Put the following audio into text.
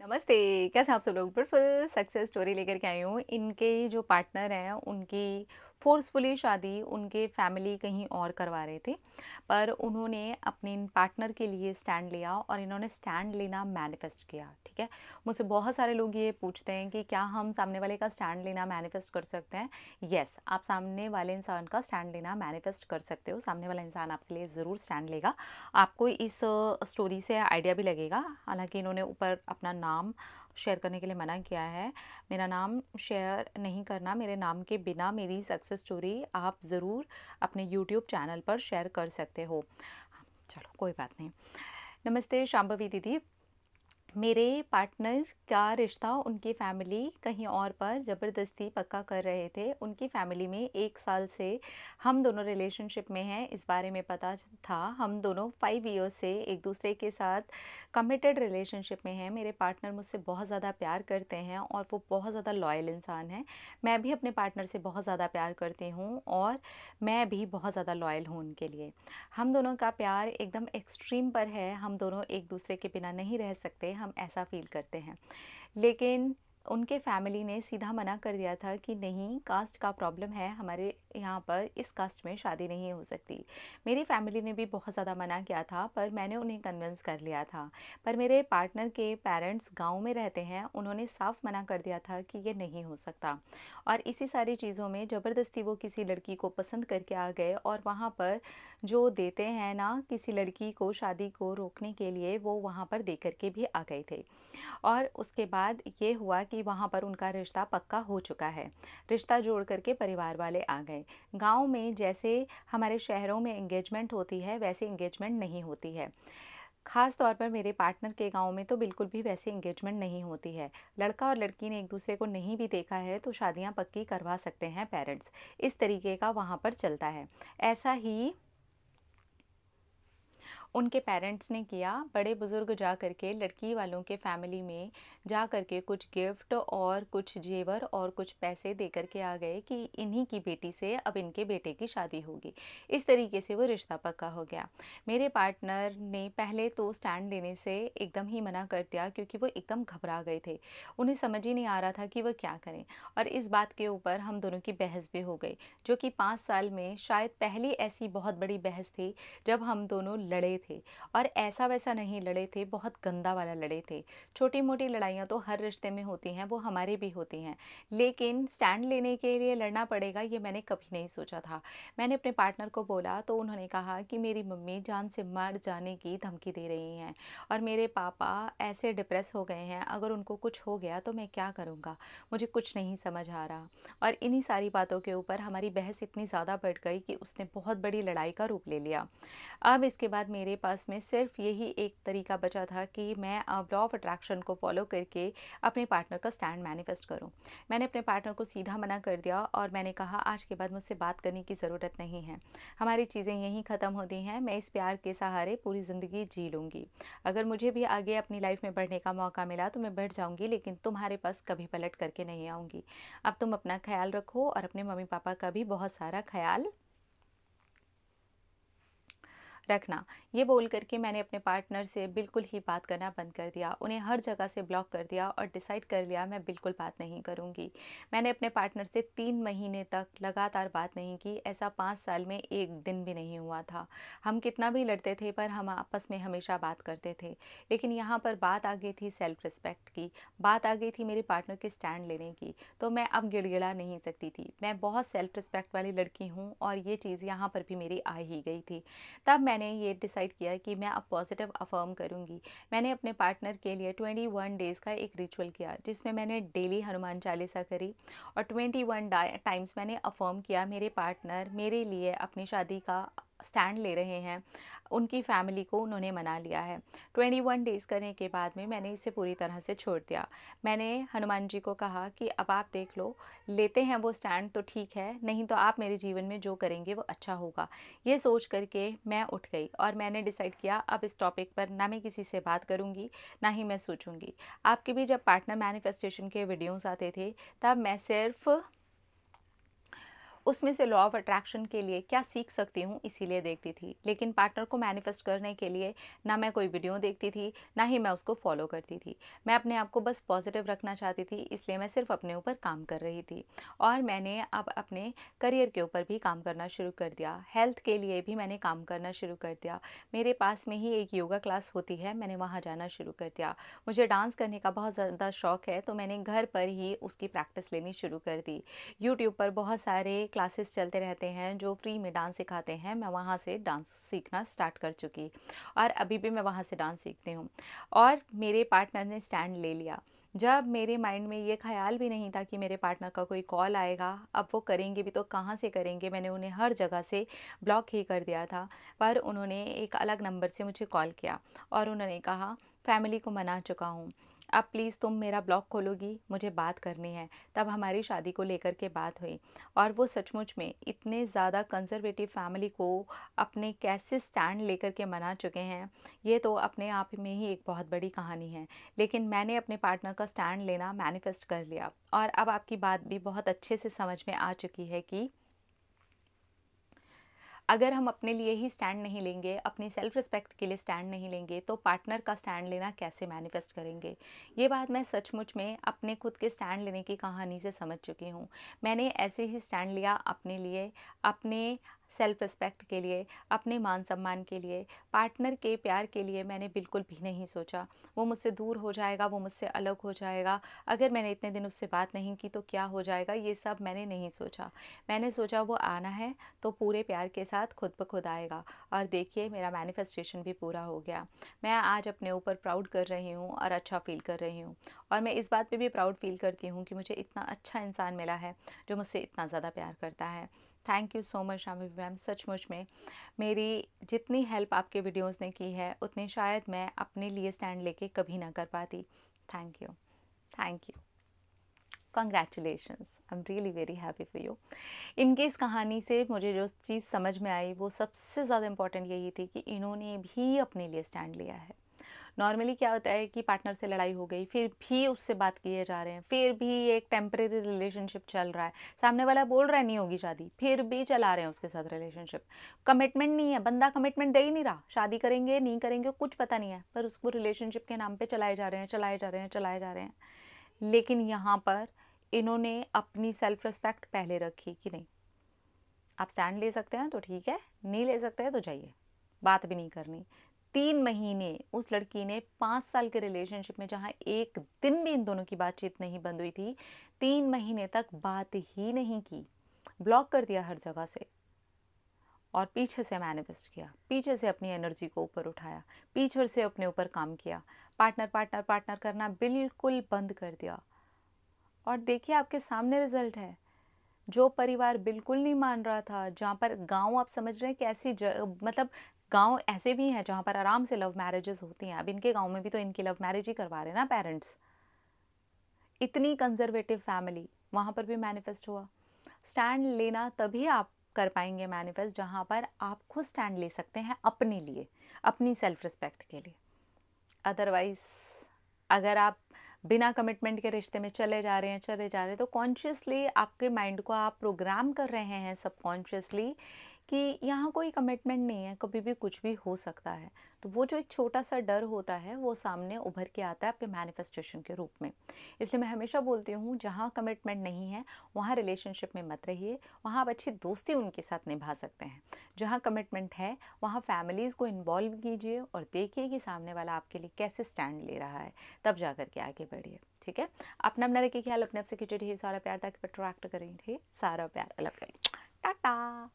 नमस्ते। कैसे हैं आप सब लोग? बिल्कुल सक्सेस स्टोरी लेकर के आई हूँ। इनके जो पार्टनर हैं उनकी फ़ोर्सफुली शादी उनके फैमिली कहीं और करवा रहे थे, पर उन्होंने अपने इन पार्टनर के लिए स्टैंड लिया और इन्होंने स्टैंड लेना मैनिफेस्ट किया। ठीक है, मुझसे बहुत सारे लोग ये पूछते हैं कि क्या हम सामने वाले का स्टैंड लेना मैनिफेस्ट कर सकते हैं? यस, आप सामने वाले इंसान का स्टैंड लेना मैनिफेस्ट कर सकते हो। सामने वाला इंसान आपके लिए ज़रूर स्टैंड लेगा। आपको इस स्टोरी से आइडिया भी लगेगा। हालांकि इन्होंने ऊपर अपना नाम शेयर करने के लिए मना किया है। मेरा नाम शेयर नहीं करना, मेरे नाम के बिना मेरी सक्सेस स्टोरी आप ज़रूर अपने यूट्यूब चैनल पर शेयर कर सकते हो। चलो कोई बात नहीं। नमस्ते शांभवी दीदी। मेरे पार्टनर का रिश्ता उनकी फैमिली कहीं और पर ज़बरदस्ती पक्का कर रहे थे। उनकी फैमिली में 1 साल से हम दोनों रिलेशनशिप में हैं, इस बारे में पता था। हम दोनों 5 ईयर्स से एक दूसरे के साथ कमिटेड रिलेशनशिप में हैं। मेरे पार्टनर मुझसे बहुत ज़्यादा प्यार करते हैं और वो बहुत ज़्यादा लॉयल इंसान हैं। मैं भी अपने पार्टनर से बहुत ज़्यादा प्यार करती हूँ और मैं भी बहुत ज़्यादा लॉयल हूँ उनके लिए। हम दोनों का प्यार एकदम एक्सट्रीम पर है। हम दोनों एक दूसरे के बिना नहीं रह सकते, हम ऐसा फील करते हैं। लेकिन उनके फैमिली ने सीधा मना कर दिया था कि नहीं, कास्ट का प्रॉब्लम है, हमारे यहाँ पर इस कास्ट में शादी नहीं हो सकती। मेरी फैमिली ने भी बहुत ज़्यादा मना किया था, पर मैंने उन्हें कन्विंस कर लिया था। पर मेरे पार्टनर के पेरेंट्स गांव में रहते हैं, उन्होंने साफ मना कर दिया था कि ये नहीं हो सकता। और इसी सारी चीज़ों में ज़बरदस्ती वो किसी लड़की को पसंद करके आ गए और वहाँ पर जो देते हैं ना किसी लड़की को शादी को रोकने के लिए, वो वहाँ पर दे करके भी आ गए थे। और उसके बाद ये हुआ कि वहाँ पर उनका रिश्ता पक्का हो चुका है। रिश्ता जोड़ करके परिवार वाले आ गए। गांव में जैसे हमारे शहरों में एंगेजमेंट होती है, वैसे एंगेजमेंट नहीं होती है। ख़ास तौर पर मेरे पार्टनर के गांव में तो बिल्कुल भी वैसे एंगेजमेंट नहीं होती है। लड़का और लड़की ने एक दूसरे को नहीं भी देखा है तो शादियां पक्की करवा सकते हैं पेरेंट्स। इस तरीके का वहाँ पर चलता है। ऐसा ही उनके पेरेंट्स ने किया। बड़े बुज़ुर्ग जा करके लड़की वालों के फैमिली में जा करके कुछ गिफ्ट और कुछ जेवर और कुछ पैसे दे करके आ गए कि इन्हीं की बेटी से अब इनके बेटे की शादी होगी। इस तरीके से वो रिश्ता पक्का हो गया। मेरे पार्टनर ने पहले तो स्टैंड लेने से एकदम ही मना कर दिया, क्योंकि वो एकदम घबरा गए थे। उन्हें समझ ही नहीं आ रहा था कि वह क्या करें। और इस बात के ऊपर हम दोनों की बहस भी हो गई, जो कि 5 साल में शायद पहली ऐसी बहुत बड़ी बहस थी जब हम दोनों लड़े थे। और ऐसा वैसा नहीं लड़े थे, बहुत गंदा वाला लड़े थे। छोटी मोटी लड़ाइयाँ तो हर रिश्ते में होती हैं, वो हमारे भी होती हैं, लेकिन स्टैंड लेने के लिए लड़ना पड़ेगा ये मैंने कभी नहीं सोचा था। मैंने अपने पार्टनर को बोला तो उन्होंने कहा कि मेरी मम्मी जान से मर जाने की धमकी दे रही हैं और मेरे पापा ऐसे डिप्रेस हो गए हैं, अगर उनको कुछ हो गया तो मैं क्या करूँगा, मुझे कुछ नहीं समझ आ रहा। और इन्हीं सारी बातों के ऊपर हमारी बहस इतनी ज़्यादा बढ़ गई कि उसने बहुत बड़ी लड़ाई का रूप ले लिया। अब इसके बाद मेरे पास में सिर्फ यही एक तरीका बचा था कि मैं अब लॉ ऑफ अट्रैक्शन को फॉलो करके अपने पार्टनर का स्टैंड मैनिफेस्ट करूं। मैंने अपने पार्टनर को सीधा मना कर दिया और मैंने कहा आज के बाद मुझसे बात करने की ज़रूरत नहीं है, हमारी चीज़ें यहीं ख़त्म होती हैं। मैं इस प्यार के सहारे पूरी ज़िंदगी जी लूँगी। अगर मुझे भी आगे अपनी लाइफ में बढ़ने का मौका मिला तो मैं बढ़ जाऊँगी, लेकिन तुम्हारे पास कभी पलट करके नहीं आऊँगी। अब तुम अपना ख्याल रखो और अपने मम्मी पापा का भी बहुत सारा ख्याल रखना। ये बोल करके मैंने अपने पार्टनर से बिल्कुल ही बात करना बंद कर दिया, उन्हें हर जगह से ब्लॉक कर दिया और डिसाइड कर लिया मैं बिल्कुल बात नहीं करूँगी। मैंने अपने पार्टनर से 3 महीने तक लगातार बात नहीं की। ऐसा 5 साल में एक दिन भी नहीं हुआ था। हम कितना भी लड़ते थे पर हम आपस में हमेशा बात करते थे। लेकिन यहाँ पर बात आ गई थी सेल्फ रिस्पेक्ट की, बात आ गई थी मेरे पार्टनर के स्टैंड लेने की। तो मैं अब गिड़गिड़ा नहीं सकती थी। मैं बहुत सेल्फ रिस्पेक्ट वाली लड़की हूँ और ये चीज़ यहाँ पर भी मेरी आ ही गई थी। तब मैंने ये डिसाइड किया कि मैं अब पॉजिटिव अफर्म करूँगी। मैंने अपने पार्टनर के लिए 21 डेज़ का एक रिचुअल किया, जिसमें मैंने डेली हनुमान चालीसा करी और 21 टाइम्स मैंने अफर्म किया मेरे पार्टनर मेरे लिए अपनी शादी का स्टैंड ले रहे हैं। उनकी फैमिली को उन्होंने मना लिया है। 21 डेज़ करने के बाद में मैंने इसे पूरी तरह से छोड़ दिया। मैंने हनुमान जी को कहा कि अब आप देख लो, लेते हैं वो स्टैंड तो ठीक है, नहीं तो आप मेरे जीवन में जो करेंगे वो अच्छा होगा। ये सोच करके मैं उठ गई और मैंने डिसाइड किया अब इस टॉपिक पर ना मैं किसी से बात करूँगी, ना ही मैं सोचूंगी। आपके भी जब पार्टनर मैनिफेस्टेशन के वीडियोस आते थे, तब मैं सिर्फ उसमें से लॉ ऑफ अट्रैक्शन के लिए क्या सीख सकती हूँ इसीलिए देखती थी। लेकिन पार्टनर को मैनिफेस्ट करने के लिए ना मैं कोई वीडियो देखती थी, ना ही मैं उसको फॉलो करती थी। मैं अपने आप को बस पॉजिटिव रखना चाहती थी, इसलिए मैं सिर्फ अपने ऊपर काम कर रही थी। और मैंने अब अपने करियर के ऊपर भी काम करना शुरू कर दिया, हेल्थ के लिए भी मैंने काम करना शुरू कर दिया। मेरे पास में ही एक योगा क्लास होती है, मैंने वहाँ जाना शुरू कर दिया। मुझे डांस करने का बहुत ज़्यादा शौक़ है, तो मैंने घर पर ही उसकी प्रैक्टिस लेनी शुरू कर दी। यूट्यूब पर बहुत सारे क्लासेस चलते रहते हैं जो फ्री में डांस सिखाते हैं, मैं वहाँ से डांस सीखना स्टार्ट कर चुकी और अभी भी मैं वहाँ से डांस सीखती हूँ। और मेरे पार्टनर ने स्टैंड ले लिया। जब मेरे माइंड में ये ख़्याल भी नहीं था कि मेरे पार्टनर का कोई कॉल आएगा, अब वो करेंगे भी तो कहाँ से करेंगे, मैंने उन्हें हर जगह से ब्लॉक ही कर दिया था। पर उन्होंने एक अलग नंबर से मुझे कॉल किया और उन्होंने कहा, फैमिली को मना चुका हूँ, अब प्लीज़ तुम मेरा ब्लॉग खोलोगी, मुझे बात करनी है। तब हमारी शादी को लेकर के बात हुई और वो सचमुच में इतने ज़्यादा कंजर्वेटिव फैमिली को अपने कैसे स्टैंड लेकर के मना चुके हैं, ये तो अपने आप में ही एक बहुत बड़ी कहानी है। लेकिन मैंने अपने पार्टनर का स्टैंड लेना मैनिफेस्ट कर लिया और अब आपकी बात भी बहुत अच्छे से समझ में आ चुकी है कि अगर हम अपने लिए ही स्टैंड नहीं लेंगे, अपनी सेल्फ रिस्पेक्ट के लिए स्टैंड नहीं लेंगे, तो पार्टनर का स्टैंड लेना कैसे मैनिफेस्ट करेंगे। ये बात मैं सचमुच में अपने खुद के स्टैंड लेने की कहानी से समझ चुकी हूँ। मैंने ऐसे ही स्टैंड लिया अपने लिए, अपने सेल्फ रिस्पेक्ट के लिए, अपने मान सम्मान के लिए। पार्टनर के प्यार के लिए मैंने बिल्कुल भी नहीं सोचा वो मुझसे दूर हो जाएगा, वो मुझसे अलग हो जाएगा, अगर मैंने इतने दिन उससे बात नहीं की तो क्या हो जाएगा, ये सब मैंने नहीं सोचा। मैंने सोचा वो आना है तो पूरे प्यार के साथ खुद ब खुद आएगा। और देखिए मेरा मैनिफेस्टेशन भी पूरा हो गया। मैं आज अपने ऊपर प्राउड कर रही हूँ और अच्छा फील कर रही हूँ। और मैं इस बात पे भी प्राउड फील करती हूँ कि मुझे इतना अच्छा इंसान मिला है जो मुझसे इतना ज़्यादा प्यार करता है। Thank you so much Shami ma'am. सचमुच में मेरी जितनी हेल्प आपके वीडियोस ने की है उतनी शायद मैं अपने लिए स्टैंड लेके कभी ना कर पाती। Thank you, thank you, congratulations, I am really very happy for you. इनके इस कहानी से मुझे जो चीज़ समझ में आई वो सबसे ज़्यादा इम्पॉर्टेंट यही थी कि इन्होंने भी अपने लिए स्टैंड लिया है। नॉर्मली क्या होता है कि पार्टनर से लड़ाई हो गई, फिर भी उससे बात किए जा रहे हैं, फिर भी एक टेम्परेरी रिलेशनशिप चल रहा है, सामने वाला बोल रहा है नहीं होगी शादी, फिर भी चला रहे हैं उसके साथ रिलेशनशिप। कमिटमेंट नहीं है, बंदा कमिटमेंट दे ही नहीं रहा, शादी करेंगे नहीं करेंगे कुछ पता नहीं है, पर उसको रिलेशनशिप के नाम पे चलाए जा रहे हैं, चलाए जा रहे हैं, चलाए जा रहे हैं। लेकिन यहाँ पर इन्होंने अपनी सेल्फ रिस्पेक्ट पहले रखी कि नहीं, आप स्टैंड ले सकते हैं तो ठीक है, नहीं ले सकते हैं तो जाइए, बात भी नहीं करनी। 3 महीने उस लड़की ने 5 साल के रिलेशनशिप में, जहाँ एक दिन भी इन दोनों की बातचीत नहीं बंद हुई थी, 3 महीने तक बात ही नहीं की, ब्लॉक कर दिया हर जगह से। और पीछे से मैनिफेस्ट किया, पीछे से अपनी एनर्जी को ऊपर उठाया, पीछे से अपने ऊपर काम किया, पार्टनर पार्टनर पार्टनर करना बिल्कुल बंद कर दिया। और देखिए आपके सामने रिजल्ट है। जो परिवार बिल्कुल नहीं मान रहा था, जहाँ पर गांव, आप समझ रहे हैं कि ऐसी मतलब गांव ऐसे भी हैं जहाँ पर आराम से लव मैरिजेस होती हैं। अब इनके गांव में भी तो इनकी लव मैरिज ही करवा रहे हैं ना पेरेंट्स। इतनी कंजर्वेटिव फैमिली, वहाँ पर भी मैनिफेस्ट हुआ। स्टैंड लेना तभी आप कर पाएंगे मैनिफेस्ट जहाँ पर आप खुद स्टैंड ले सकते हैं अपने लिए, अपनी सेल्फ रिस्पेक्ट के लिए। अदरवाइज अगर आप बिना कमिटमेंट के रिश्ते में चले जा रहे हैं तो कॉन्शियसली आपके माइंड को आप प्रोग्राम कर रहे हैं सबकॉन्शियसली कि यहाँ कोई कमिटमेंट नहीं है, कभी भी कुछ भी हो सकता है। तो वो जो एक छोटा सा डर होता है वो सामने उभर के आता है आपके मैनिफेस्टेशन के रूप में। इसलिए मैं हमेशा बोलती हूँ जहाँ कमिटमेंट नहीं है वहाँ रिलेशनशिप में मत रहिए, वहाँ आप अच्छी दोस्ती उनके साथ निभा सकते हैं। जहाँ कमिटमेंट है वहाँ फैमिलीज़ को इन्वॉल्व कीजिए और देखिए कि सामने वाला आपके लिए कैसे स्टैंड ले रहा है, तब जा कर के आगे बढ़िए। ठीक है, अपना रखिए ख्याल, अपने आप से कीजिए ढेर सारा प्यार ताकि अट्रैक्ट करें ढेर सारा प्यार। अलग टाटा।